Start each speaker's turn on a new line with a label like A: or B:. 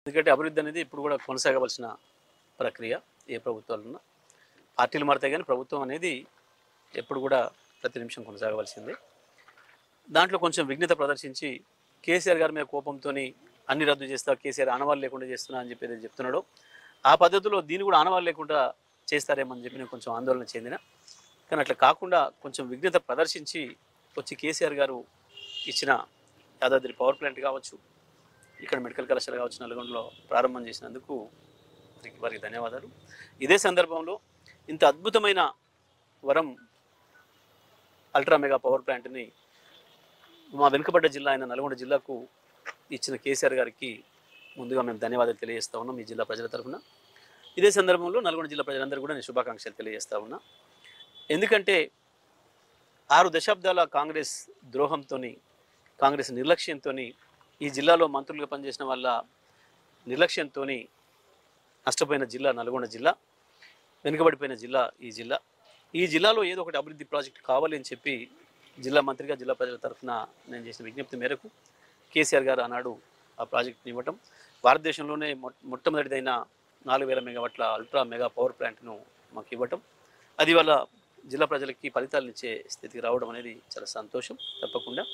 A: ఎందుకంటే అభివృద్ధి అనేది ఇప్పుడు కూడా కొనసాగవలసిన ప్రక్రియ. ఏ ప్రభుత్వాలున్నా పార్టీలు మారుతాయి కానీ ప్రభుత్వం అనేది ఎప్పుడు కూడా ప్రతి నిమిషం కొనసాగవలసిందే. దాంట్లో కొంచెం విఘ్నత ప్రదర్శించి కేసీఆర్ గారి మీద కోపంతోని అన్ని రద్దు చేస్తా, కేసీఆర్ ఆనవాళ్ళు లేకుండా చేస్తున్నా అని చెప్పి ఏదైతే చెప్తున్నాడో ఆ పద్ధతిలో దీన్ని కూడా ఆనవాళ్ళు లేకుండా చేస్తారేమని చెప్పి నేను కొంచెం ఆందోళన చెందిన. కానీ అట్లా కాకుండా కొంచెం విఘ్నత ప్రదర్శించి వచ్చి కేసీఆర్ గారు ఇచ్చిన యాదాద్రి పవర్ ప్లాంట్ కావచ్చు, ఇక్కడ మెడికల్ కళాశాల కావచ్చు, నల్గొండలో ప్రారంభం చేసినందుకు వారికి ధన్యవాదాలు. ఇదే సందర్భంలో ఇంత అద్భుతమైన వరం అల్ట్రా మెగా పవర్ ప్లాంట్ని మా వెనుకబడ్డ జిల్లా అయిన నల్గొండ జిల్లాకు ఇచ్చిన కేసీఆర్ గారికి ముందుగా మేము ధన్యవాదాలు తెలియజేస్తూ ఉన్నాం ఈ జిల్లా ప్రజల తరఫున. ఇదే సందర్భంలో నల్గొండ జిల్లా ప్రజలందరూ కూడా నేను శుభాకాంక్షలు తెలియజేస్తూ ఉన్నా. ఎందుకంటే 6 దశాబ్దాల కాంగ్రెస్ ద్రోహంతో, కాంగ్రెస్ నిర్లక్ష్యంతో, ఈ జిల్లాలో మంత్రులుగా పనిచేసిన వాళ్ళ నిర్లక్ష్యంతో నష్టపోయిన జిల్లా నల్గొండ జిల్లా, వెనుకబడిపోయిన జిల్లా ఈ జిల్లా. ఈ జిల్లాలో ఏదో ఒకటి అభివృద్ధి ప్రాజెక్ట్ కావాలి అని చెప్పి జిల్లా మంత్రిగా జిల్లా ప్రజల తరఫున నేను చేసిన విజ్ఞప్తి మేరకు కేసీఆర్ గారు ఆనాడు ఆ ప్రాజెక్ట్ని ఇవ్వటం, భారతదేశంలోనే మొట్టమొదటిదైన 4000 మెగావాట్ల అల్ట్రా మెగా పవర్ ప్లాంట్ను మాకు ఇవ్వటం, అది వాళ్ళ జిల్లా ప్రజలకి ఫలితాలను ఇచ్చే స్థితికి రావడం అనేది చాలా సంతోషం. తప్పకుండా